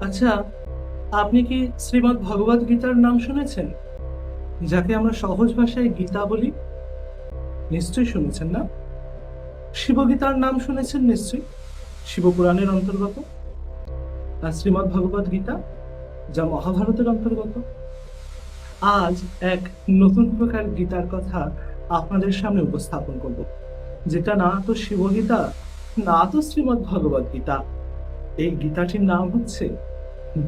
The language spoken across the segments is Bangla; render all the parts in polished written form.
আচ্ছা, আপনি কি শ্রীমদ্ ভগবদ গীতার নাম শুনেছেন, যাকে আমরা সহজ ভাষায় গীতা বলি? নিশ্চয়ই শুনেছেন না? শিবগীতার নাম শুনেছেন নিশ্চয়ই, শিবপুরাণের অন্তর্গত। আর শ্রীমদ্ ভগবদ গীতা, যা মহাভারতের অন্তর্গত। আজ এক নতুন প্রকার গীতার কথা আপনাদের সামনে উপস্থাপন করব, যেটা না তো শিবগীতা, না তো শ্রীমদ্ ভগবদ গীতা। এই গীতাটির নাম হচ্ছে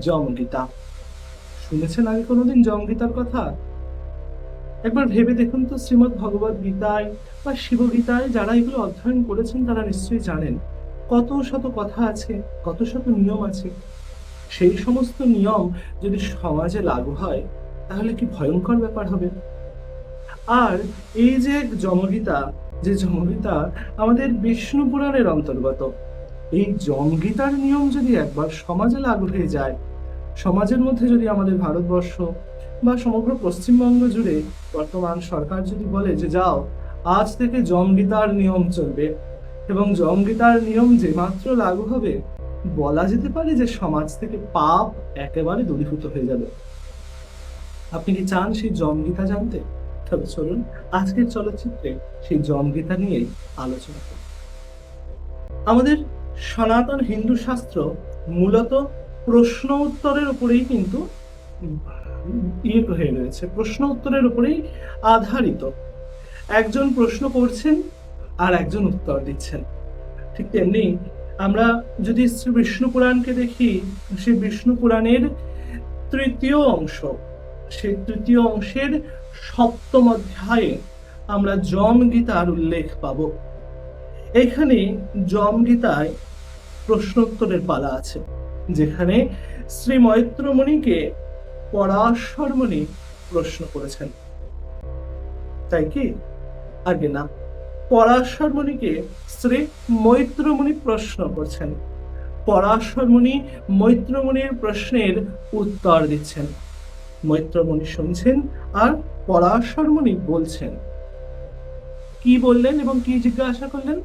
যমগীতা। শুনেছেন আগে কোনোদিন যমগীতার কথা? একবার ভেবে দেখুন তো, শ্রীমদ্ ভগবদ গীতায় বা শিবগীতায় যারা এগুলো অধ্যয়ন করেছেন তারা নিশ্চয়ই জানেন কত শত কথা আছে, কত শত নিয়ম আছে। সেই সমস্ত নিয়ম যদি সমাজে লাগু হয় তাহলে কি ভয়ঙ্কর ব্যাপার হবে। আর এই যে যমগীতা, যে যমগীতা আমাদের বিষ্ণু পুরাণের অন্তর্গত, এই যমগীতার নিয়ম যদি একবার সমাজে লাগু হয়ে যায়, সমাজের মধ্যে যদি আমাদের ভারতবর্ষ বা সমগ্র পশ্চিমবঙ্গ জুড়ে বর্তমান সরকার যদি বলে যে যাও, আজ থেকে যমগীতার নিয়ম চলবে, এবং যমগীতার নিয়ম যে মাত্র লাগু হবে, বলা যেতে পারে যে সমাজ থেকে পাপ একেবারে দূরীভূত হয়ে যাবে। আপনি কি চান সেই যমগীতা জানতে? তবে চলুন আজকের চলচ্চিত্রে সেই যমগীতা নিয়েই আলোচনা করি। আমাদের সনাতন হিন্দু শাস্ত্র মূলত প্রশ্ন উত্তরের উপরেই কিন্তু হয়ে রয়েছে, প্রশ্ন উত্তরের উপরেই আধারিত। একজন প্রশ্ন করছেন আর একজন উত্তর দিচ্ছেন। ঠিক তেমনি আমরা যদি শ্রী বিষ্ণু পুরাণকে দেখি, সেই বিষ্ণু পুরাণের তৃতীয় অংশ, সেই তৃতীয় অংশের সপ্তম অধ্যায়ে আমরা যমগীতার উল্লেখ পাব। এখানে যমগীতায় প্রশ্নোত্তরের পালা আছে, যেখানে শ্রী মৈত্রমণিকে পরাশর মুনি প্রশ্ন করেছেন। তাই কি? আগে না, পরাশর মুনিকে শ্রী মৈত্রমণি প্রশ্ন করছেন। পরাশর মুনি মৈত্রমণির প্রশ্নের উত্তর দিচ্ছেন। মৈত্রমণি শুনছেন আর পরাশর মুনি বলছেন। কি বললেন এবং কি জিজ্ঞাসা করলেন?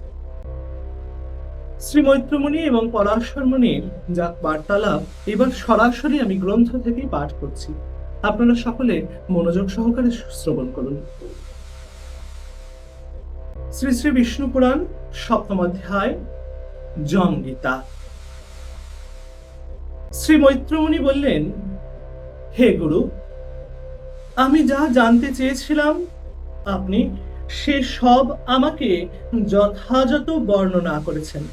শ্রী মৈত্রমণি এবং পরাশর মুনির যা বার্তালাপ, এবার সরাসরি আমি গ্রন্থ থেকেই পাঠ করছি। আপনারা সকলে মনোযোগ সহকারে শ্রবণ করুন। শ্রী শ্রী বিষ্ণু পুরাণ সপ্তম অধ্যায়, যমগীতা। শ্রী মৈত্রমণি বললেন, হে গুরু, আমি যা জানতে চেয়েছিলাম আপনি সে সব আমাকে যথাযথ বর্ণনা করেছেন।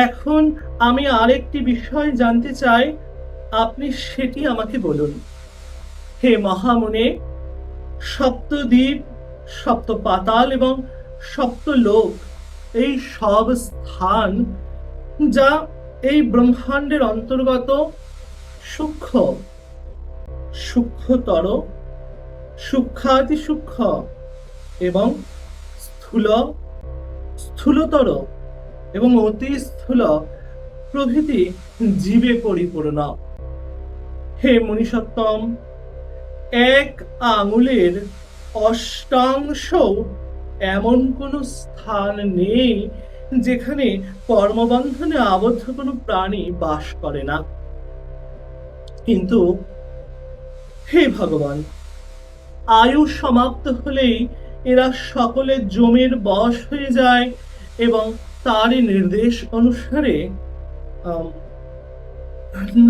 এখন আমি আরেকটি বিষয় জানতে চাই, আপনি সেটি আমাকে বলুন। হে মহামুনে, সপ্তদ্বীপ, সপ্ত পাতাল এবং সপ্তলোক, এই সব স্থান যা এই ব্রহ্মাণ্ডের অন্তর্গত, সূক্ষ্ম, সূক্ষ্মতর, সূক্ষ্মাতি সূক্ষ্ম এবং স্থূল, স্থূলতর এবং অতি স্থূল প্রভৃতি জীবে পরিপূর্ণ। হে মুনিসত্তম, এক আঙুলের অষ্টাংশ এমন কোন স্থান নেই যেখানে কর্মবন্ধনে আবদ্ধ কোনো প্রাণী বাস করে না। কিন্তু হে ভগবান, আয়ু সমাপ্ত হলেই এরা সকলে জমের বশ হয়ে যায় এবং তারই নির্দেশ অনুসারে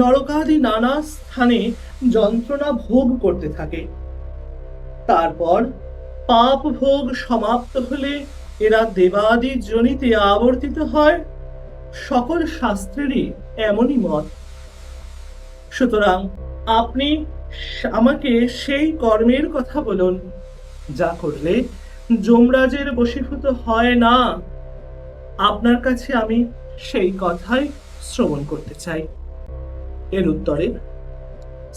নরকাদি নানা স্থানে যন্ত্রণা ভোগ করতে থাকে। তারপর পাপ ভোগ সমাপ্ত হলে এরা দেবাদি যোনিতে আবর্তিত হয়। সকল শাস্ত্রেরই এমনই মত। সুতরাং আপনি আমাকে সেই কর্মের কথা বলুন যা করলে যমরাজের বশীভূত হয় না। আপনার কাছে আমি সেই কথাই শ্রবণ করতে চাই। এর উত্তরে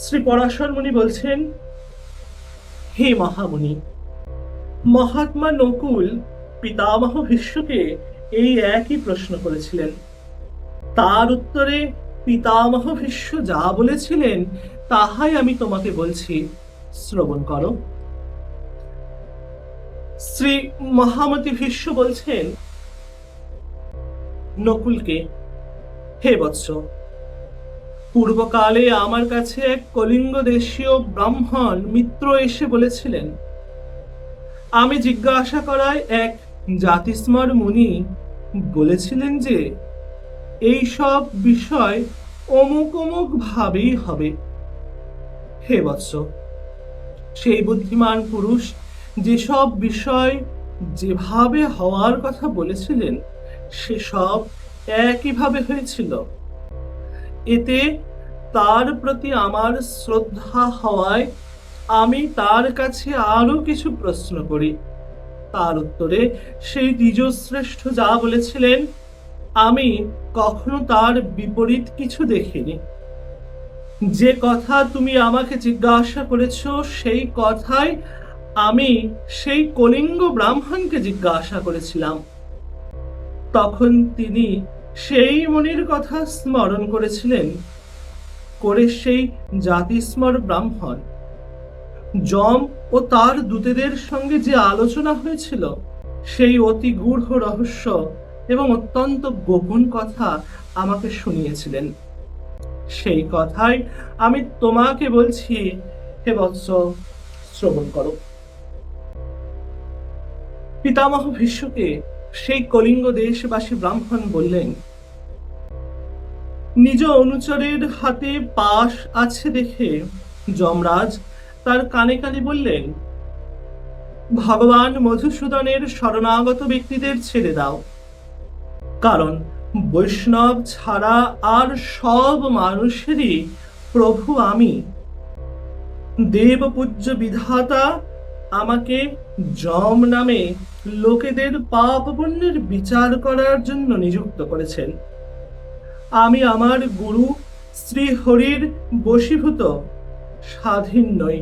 শ্রী পরাশর মুনি বলছেন, হে মহামুনি, মহাত্মা নকুল পিতামহ ভীষ্মকে এই একই প্রশ্ন করেছিলেন। তার উত্তরে পিতামহ ভীষ্ম যা বলেছিলেন তাহাই আমি তোমাকে বলছি, শ্রবণ করো। শ্রী মহামতি ভীষ্ম বলছেন নকুলকে, হে বৎস, পূর্বকালে আমার কাছে এক কলিঙ্গ দেশীয় ব্রাহ্মণ মিত্র এসে বলেছিলেন, আমি জিজ্ঞাসা করায় এক জাতিস্মর মুনি বলেছিলেন যে এই সব বিষয় অমুক অমুক ভাবেই হবে। হে বৎস, সেই বুদ্ধিমান পুরুষ যেসব বিষয় যেভাবে হওয়ার কথা বলেছিলেন সেসব একইভাবে হয়েছিল। এতে তার প্রতি আমার শ্রদ্ধা হওয়ায় আমি তার কাছে আরো কিছু প্রশ্ন করি। তার উত্তরে সেই দ্বিজশ্রেষ্ঠ যা বলেছিলেন আমি কখনো তার বিপরীত কিছু দেখিনি। যে কথা তুমি আমাকে জিজ্ঞাসা করেছ সেই কথাই আমি সেই কলিঙ্গ ব্রাহ্মণকে জিজ্ঞাসা করেছিলাম। তখন তিনি সেই মুনির কথা স্মরণ করেছিলেন। করে সেই জাতিস্মর ব্রাহ্মণ যম ও তার দূতেদের সঙ্গে যে আলোচনা হয়েছিল সেই অতি গূঢ় রহস্য এবং অত্যন্ত গোপন কথা আমাকে শুনিয়েছিলেন। সেই কথাই আমি তোমাকে বলছি, হে বৎস, শ্রবণ করো। পিতামহ ভীষ্মকে সেই কলিঙ্গ দেশবাসী ব্রাহ্মণ বললেন, নিজ অনুচরের হাতে পাশ আছে দেখে যমরাজ তার কানে কানে বললেন, ভগবান মধুসূদনের শরণাগত ব্যক্তিদের ছেড়ে দাও, কারণ বৈষ্ণব ছাড়া আর সব মানুষেরই প্রভু আমি। দেবপূজ্য বিধাতা আমাকে যম নামে লোকেদের পাপ পুণ্যের বিচার করার জন্য নিযুক্ত করেছেন। আমি আমার গুরু শ্রী হরির বশীভূত, স্বাধীন নই।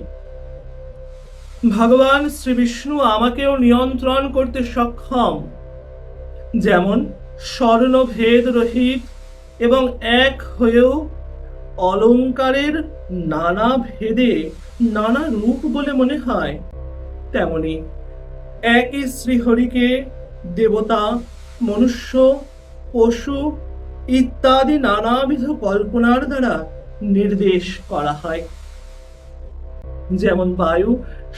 ভগবান শ্রী বিষ্ণু আমাকেও নিয়ন্ত্রণ করতে সক্ষম। যেমন স্বর্ণভেদ রহিত এবং এক হয়েও অলঙ্কারের নানা ভেদে নানা রূপ বলে মনে হয়, তেমনি একই শ্রীহরিকে দেবতা, মনুষ্য, পশু ইত্যাদি নানাবিধ কল্পনার দ্বারা নির্দেশ করা হয়। যেমন বায়ু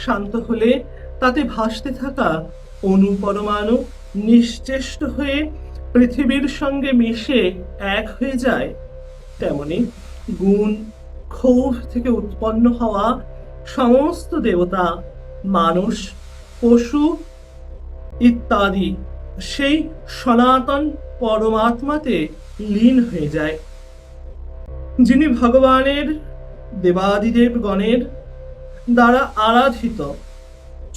শান্ত হলে তাতে ভাসতে থাকা অণু পরমাণু নিশ্চেষ্ট হয়ে পৃথিবীর সঙ্গে মিশে এক হয়ে যায়, তেমনি গুণ ক্ষোভ থেকে উৎপন্ন হওয়া সমস্ত দেবতা, মানুষ, পশু ইত্যাদি সেই সনাতন পরমাত্মাতে লীন হয়ে যায়। যিনি ভগবানের দেবাদিদেব গণের দ্বারা আরাধিত,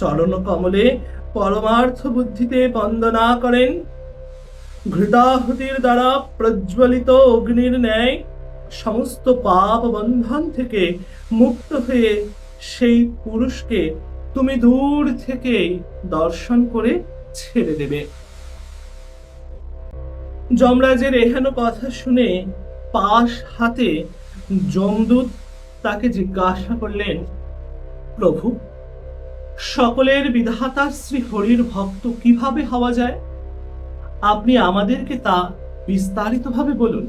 চরণ কমলে পরমার্থ বুদ্ধিতে বন্দনা করেন, ঘৃতাহুতির দ্বারা প্রজ্বলিত অগ্নির ন্যায় সমস্ত পাপ বন্ধন থেকে মুক্ত হয়ে সেই পুরুষকে তুমি দূর থেকে দর্শন করে ছেড়ে দেবে। যমরাজের এহেন কথা শুনে পাশ হাতে যমদূত তাকে জিজ্ঞাসা করলেন, প্রভু, সকলের বিধাতা শ্রী হরির ভক্ত কিভাবে হওয়া যায়? আপনি আমাদেরকে তা বিস্তারিতভাবে বলুন।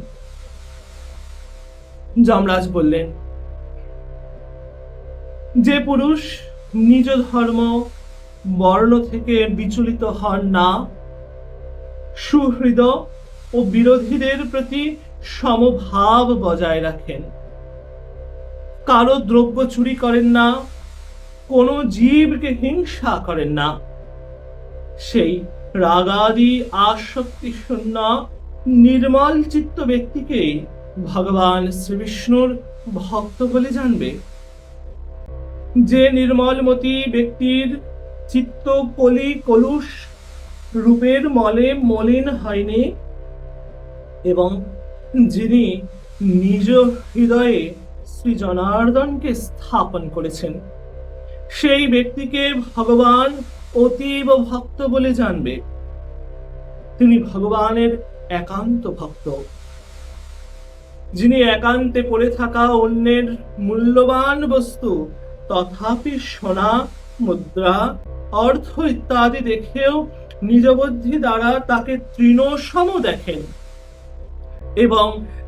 যমরাজ বললেন, যে পুরুষ নিজ ধর্ম বর্ণ থেকে বিচলিত হন না, সুহৃদ ও বিরোধীদের প্রতি সমভাব বজায় রাখেন, কারো দ্রব্য চুরি করেন না, কোনো জীবকে হিংসা করেন না, সেই রাগাদি আসক্তি শূন্য নির্মল চিত্ত ব্যক্তিকে ভগবান শ্রী বিষ্ণুর ভক্ত বলে জানবে। যে নির্মলমতি ব্যক্তির চিত্ত কলি কলুষ রূপের মলে মলিন হয়নি এবং যিনি নিজ হৃদয়ে শ্রী জনার্দনকে স্থাপন করেছেন, সেই ব্যক্তিকে ভগবান অতীব ভক্ত বলে জানবে। তিনি ভগবানের একান্ত ভক্ত। যিনি একান্তে পড়ে থাকা অন্যের মূল্যবান বস্তু তথাপি সোনা, মুদ্রা, অর্থ ইত্যাদি দেখেও নিজ বুদ্ধি দ্বারা তাকে তৃণসম দেখেন, এবং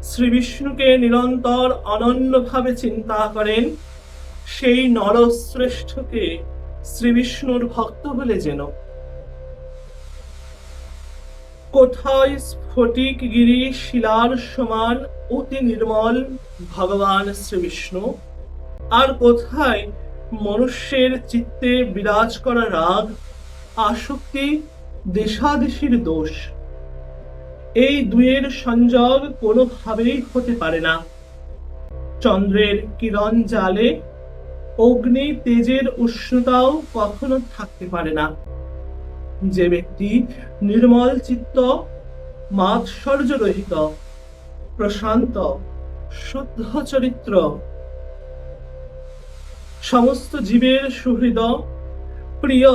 শ্রী বিষ্ণুকে নিরন্তর অনন্যভাবে চিন্তা করেন, সেই নরশ্রেষ্ঠকে শ্রী বিষ্ণুর ভক্ত বলে যেন। কোথায় স্ফটিকগিরি শিলার সমান অতি নির্মল ভগবান শ্রী বিষ্ণু, আর কোথায় মনুষ্যের চিত্তে বিরাজ করা রাগ, আসক্তি, দেশাদেশির দোষ। এই দুয়ের সংযোগ কোনোভাবেই হতে পারে না। চন্দ্রের কিরণ জালে অগ্নি তেজের উষ্ণতাও কখনো থাকতে পারে না। যে ব্যক্তি নির্মল চিত্ত, মাৎসর্য রহিত, প্রশান্ত, শুদ্ধ চরিত্র, সমস্ত জীবের সুহৃদ, প্রিয়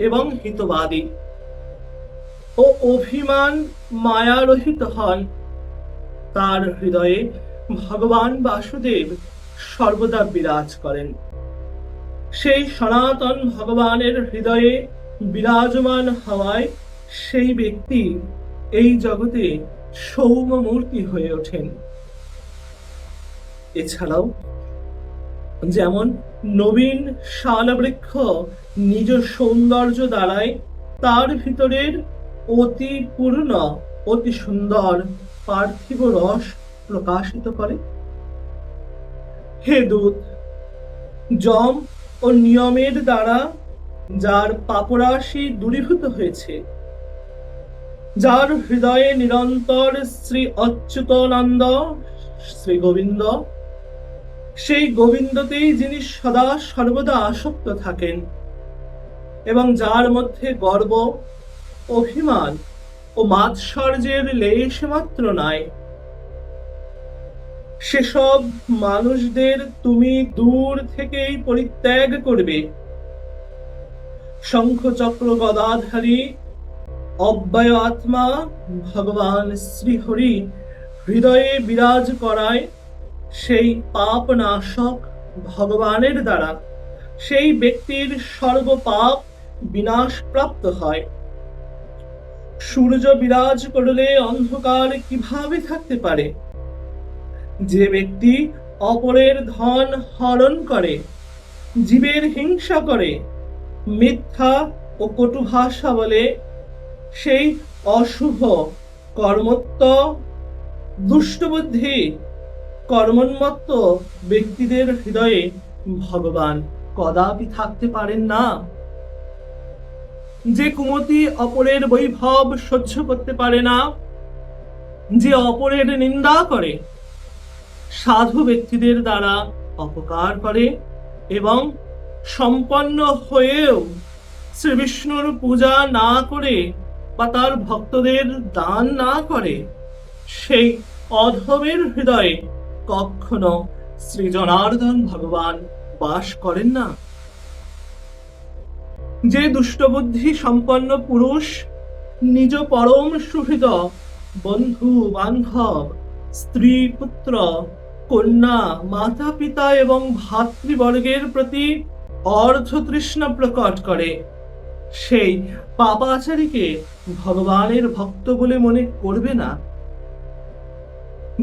এবং হিতবাদী ও অভিমান মায়ারহিত হন, তার হৃদয়ে ভগবান বাসুদেব সর্বদা বিরাজ করেন। সেই সনাতন ভগবানের হৃদয়ে বিরাজমান হওয়ায় সেই ব্যক্তি এই জগতে সৌম্য মূর্তি হয়ে ওঠেন। এছাড়াও যেমন নবীন শালবৃক্ষ নিজ সৌন্দর্য দ্বারায় তার ভিতরের অতি পূর্ণ, অতি সুন্দর পার্থিব রস প্রকাশিত করে, হে দূত, যম ও নিয়মের দ্বারা যার পাপরাশি দূরীভূত হয়েছে, যার হৃদয়ে নিরন্তর শ্রী অচ্যুতানন্দ শ্রী গোবিন্দ, সেই গোবিন্দতেই যিনি সদা সর্বদা আসক্ত থাকেন এবং যার মধ্যে গর্ব, অভিমান ও মাৎসর্যের লেশ মাত্র নাই, সেসব মানুষদের তুমি দূর থেকেই পরিত্যাগ করবে। শঙ্খ চক্র গদাধারী অব্যয় আত্মা ভগবান শ্রীহরি হৃদয়ে বিরাজ করায় সেই পাপ নাশক ভগবানের দ্বারা সেই ব্যক্তির সর্বপাপ বিনাশ প্রাপ্ত হয়। সূর্য বিরাজ করলে অন্ধকার কিভাবে থাকতে পারে? যে ব্যক্তি অপরের ধন হরণ করে, জীবের হিংসা করে, মিথ্যা ও কটু ভাষা বলে, সেই অশুভ কর্মত্ব, দুষ্টবুদ্ধি, কর্মন্মত্ত ব্যক্তিদের হৃদয়ে ভগবান কদাপি থাকতে পারেন না। যে কুমতি অপরের বৈভব সহ্য করতে পারে না, যে অপরের নিন্দা করে, সাধু ব্যক্তিদের দ্বারা অপকার করে এবং সম্পন্ন হয়েও শ্রী বিষ্ণুর পূজা না করে বা তার ভক্তদের দান না করে, সেই অধমের হৃদয়ে কখনো শ্রী জনার্দন ভগবান বাস করেন না। যে দুষ্টবুদ্ধি সম্পন্ন পুরুষ নিজ পরম সুহৃদ বন্ধু বান্ধব, স্ত্রী পুত্র কন্যা, মাতা পিতা এবং ভাতৃবর্গের প্রতি অর্ধতৃষ্ণা প্রকট করে, সেই পাপাচারীকে ভগবানের ভক্ত বলে মনে করবে না।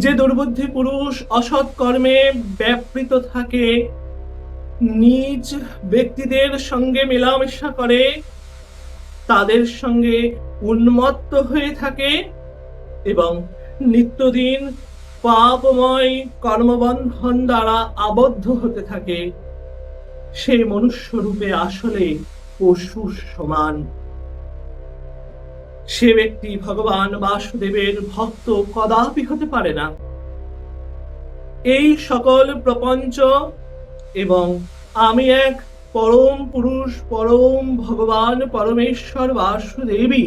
যে দুর্বুদ্ধি পুরুষ অসৎ কর্মে ব্যাপৃত থাকে, নিজ ব্যক্তিদের সঙ্গে মেলামেশা করে, তাদের সঙ্গে উন্মত্ত হয়ে থাকে এবং নিত্যদিন পাপময় কর্মবন্ধন দ্বারা আবদ্ধ হতে থাকে, সেই মনুষ্য রূপে আসলে পশুর সমান। সে ব্যক্তি ভগবান বাসুদেবের ভক্ত কদাপি হতে পারে না। এই সকল প্রপঞ্চ এবং আমি এক পরম পুরুষ, পরম ভগবান পরমেশ্বর বাসুদেবী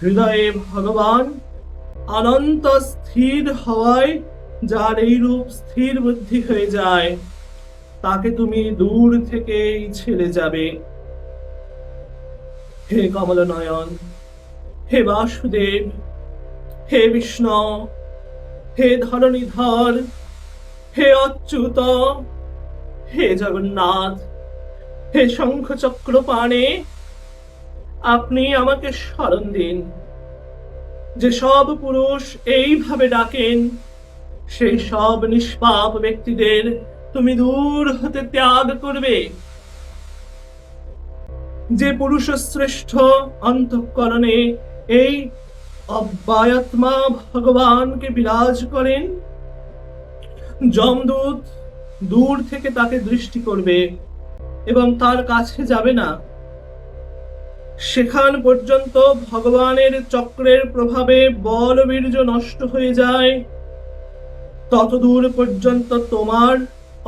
হৃদয়ে ভগবান অনন্ত স্থির হওয়ায় যার এই রূপ স্থির বুদ্ধি হয়ে যায়, তাকে তুমি দূর থেকেই ছেড়ে যাবে। হে কমল নয়ন, হে বাসুদেব, হে বিষ্ণু, হে ধরণীধর, হে অচ্যুত, হে জগন্নাথ, হে শঙ্খ চক্র পাণে, আপনি আমাকে স্মরণ দিন। যে সব পুরুষ এইভাবে ডাকেন, সেই সব নিষ্পাপ ব্যক্তিদের তুমি দূর হতে ত্যাগ করবে। যে পুরুষ শ্রেষ্ঠ অন্তঃকরণে এই অব্যয়াত্মা ভগবানকে বিরাজ করেন, যমদূত দূর থেকে তাকে দৃষ্টি করবে এবং তার কাছে যাবে না। সেখান পর্যন্ত ভগবানের চক্রের প্রভাবে বলবীর্য নষ্ট হয়ে যায়, ততদূর পর্যন্ত তোমার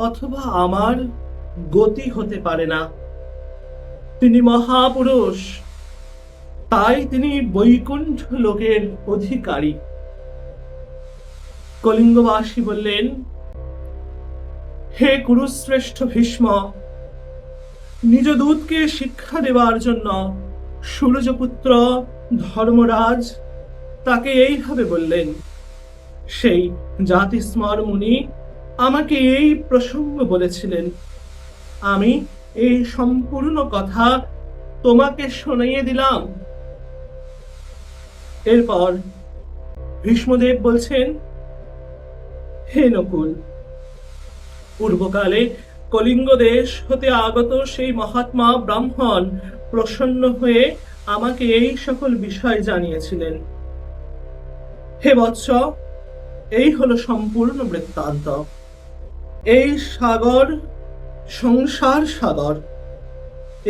অথবা আমার গতি হতে পারে না। তিনি মহাপুরুষ, তাই তিনি বৈকুণ্ঠ লোকের অধিকারী। কলিঙ্গবাসী বললেন, হে কুরুশ্রেষ্ঠ ভীষ্ম, নিজ দূতকে শিক্ষা দেওয়ার জন্য সূর্যপুত্র ধর্মরাজ তাকে এইভাবে বললেন। সেই জাতিস্মর মুনি আমাকে এই প্রসঙ্গ বলেছিলেন। আমি এই সম্পূর্ণ কথা তোমাকে শুনিয়ে দিলাম। এরপর ভীষ্মদেব বলছেন, হে নকুল, পূর্বকালে কলিঙ্গ দেশ হতে আগত সেই মহাত্মা ব্রাহ্মণ প্রসন্ন হয়ে আমাকে এই সকল বিষয় জানিয়েছিলেন। হে বৎস, এই হলো সম্পূর্ণ বৃত্তান্ত। এই সাগর সংসার সাগর,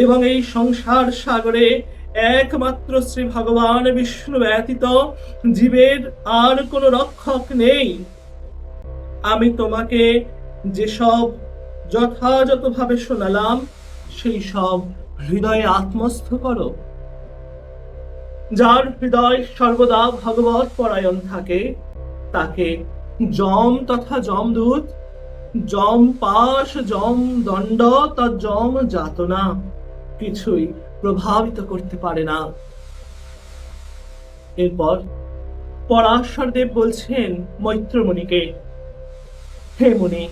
এবং এই সংসার সাগরে একমাত্র শ্রী ভগবান বিষ্ণু ব্যতীত জীবের আর কোনো রক্ষক নেই। আমি তোমাকে যেসব যথাযথভাবে শোনালাম, সেই সব হৃদয়ে আত্মস্থ করো। যার হৃদয় সর্বদা ভগবৎ পরায়ণ থাকে, তাকে যম তথা যমদূত, যম পাশ, যম দণ্ড তা যম যাতনা কিছুই প্রভাবিত করতে পারে না। এরপর পরাশর দেব বলছেন মৈত্রমুনিকে, হে মুনি,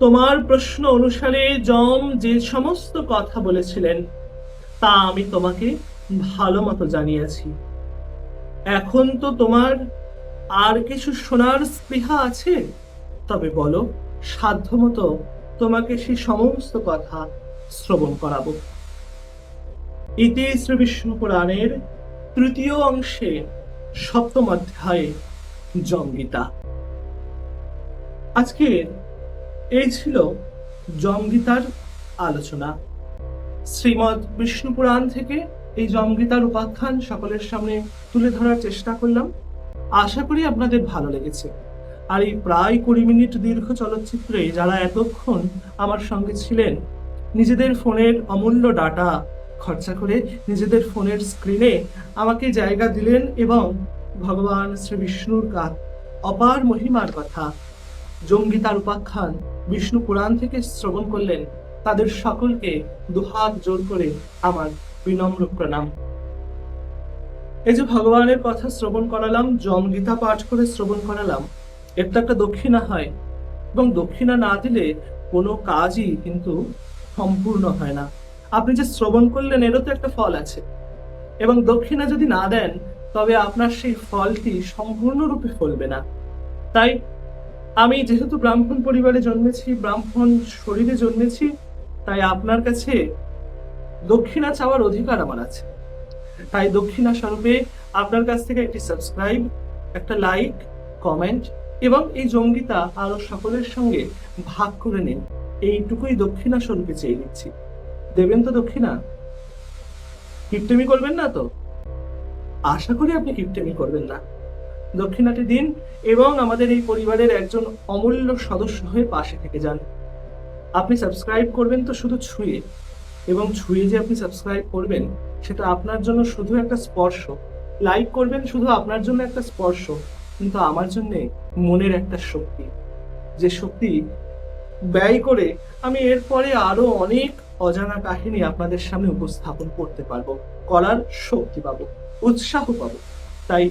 তোমার প্রশ্ন অনুসারে যম যে সমস্ত কথা বলেছিলেন তা আমি তোমাকে ভালো মতো জানিয়েছি। এখন তো তোমার আর কিছু শোনার স্পৃহা আছে? তবে বলো, সাধ্যমতো তোমাকে সেই সমস্ত কথা শ্রবণ করাবো। ইতি শ্রী বিষ্ণু পুরাণের তৃতীয় অংশে 7ম অধ্যায়ে যমগীতা। আজকের এই ছিল যমগীতার আলোচনা। শ্রীমৎ বিষ্ণু পুরাণ থেকে এই যমগীতার উপাখ্যান সকলের সামনে তুলে ধরার চেষ্টা করলাম। আশা করি আপনাদের ভালো লেগেছে। আর এই প্রায় 20 মিনিট দীর্ঘ চলচ্চিত্রে যারা এতক্ষণ আমার সঙ্গে ছিলেন, নিজেদের ফোনের অমূল্য ডাটা খরচা করে নিজেদের ফোনের স্ক্রিনে আমাকে জায়গা দিলেন এবং ভগবান শ্রী বিষ্ণুর অপার মহিমার কথা যমগীতার উপাখ্যান বিষ্ণু পুরাণ থেকে শ্রবণ করলেন, তাদের সকলকে দুহাত জোর করে আমার বিনম্র প্রণাম। এই যে ভগবানের কথা শ্রবণ করালাম, যমগীতা পাঠ করে শ্রবণ করালাম, এর তো একটা দক্ষিণা হয়, এবং দক্ষিণা না দিলে কোনো কাজই কিন্তু সম্পূর্ণ হয় না। আপনি যে শ্রবণ করলেন এরও তো একটা ফল আছে, এবং দক্ষিণা যদি না দেন তবে আপনার সেই ফলটি সম্পূর্ণরূপে ফলবে না। তাই আমি যেহেতু ব্রাহ্মণ পরিবারে জন্মেছি, ব্রাহ্মণ শরীরে জন্মেছি, তাই আপনার কাছে দক্ষিণা চাওয়ার অধিকার আমার আছে। তাই দক্ষিণা স্বরূপে আপনার কাছ থেকে একটি সাবস্ক্রাইব, একটা লাইক, কমেন্ট এবং এই যমগীতা আরো সকলের সঙ্গে ভাগ করে নিন, এইটুকুই দক্ষিণা স্বরূপে চেয়ে নিচ্ছি। দেবেন তো দক্ষিণা? কিপটেমি করবেন না তো? আশা করি আপনি কিপটেমি করবেন না। দক্ষিণাটি দিন এবং আমাদের এই পরিবারের একজন অমূল্য সদস্য হয়ে পাশে থেকে যান। আপনি সাবস্ক্রাইব করবেন তো শুধু ছুঁয়ে, এবং ছুঁয়ে যে আপনি সাবস্ক্রাইব করবেন সেটা আপনার জন্য শুধু একটা স্পর্শ। লাইক করবেন শুধু আপনার জন্য একটা স্পর্শ, কিন্তু আমার জন্য মনের একটা শক্তি, যে শক্তি ব্যয় করে আমি এরপরে আরো অনেক অজানা কাহিনী আপনাদের সামনে উপস্থাপন করতে পারবো, করার শক্তি পাবো, উৎসাহ পাবো। তাই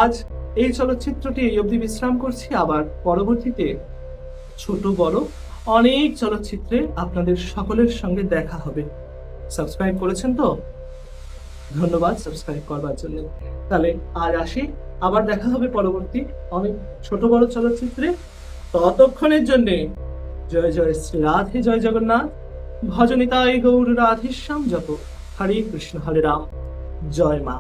আজ এই চলচ্চিত্রটি এই অবধি বিশ্রাম করছি। আবার পরবর্তীতে ছোট বড় অনেক চলচ্চিত্রে আপনাদের সকলের সঙ্গে দেখা হবে। সাবস্ক্রাইব করেছেন তো? ধন্যবাদ সাবস্ক্রাইব করবার জন্য। তাহলে আজ আসি, আবার দেখা হবে পরবর্তী অনেক ছোট বড় চলচ্চিত্রে। ততক্ষণের জন্যে জয় জয় শ্রী রাধে, জয় জগন্নাথ, ভজনিতায় গৌর রাধেশ্যাম, জপ হরে কৃষ্ণ হরে রাম, জয় মা।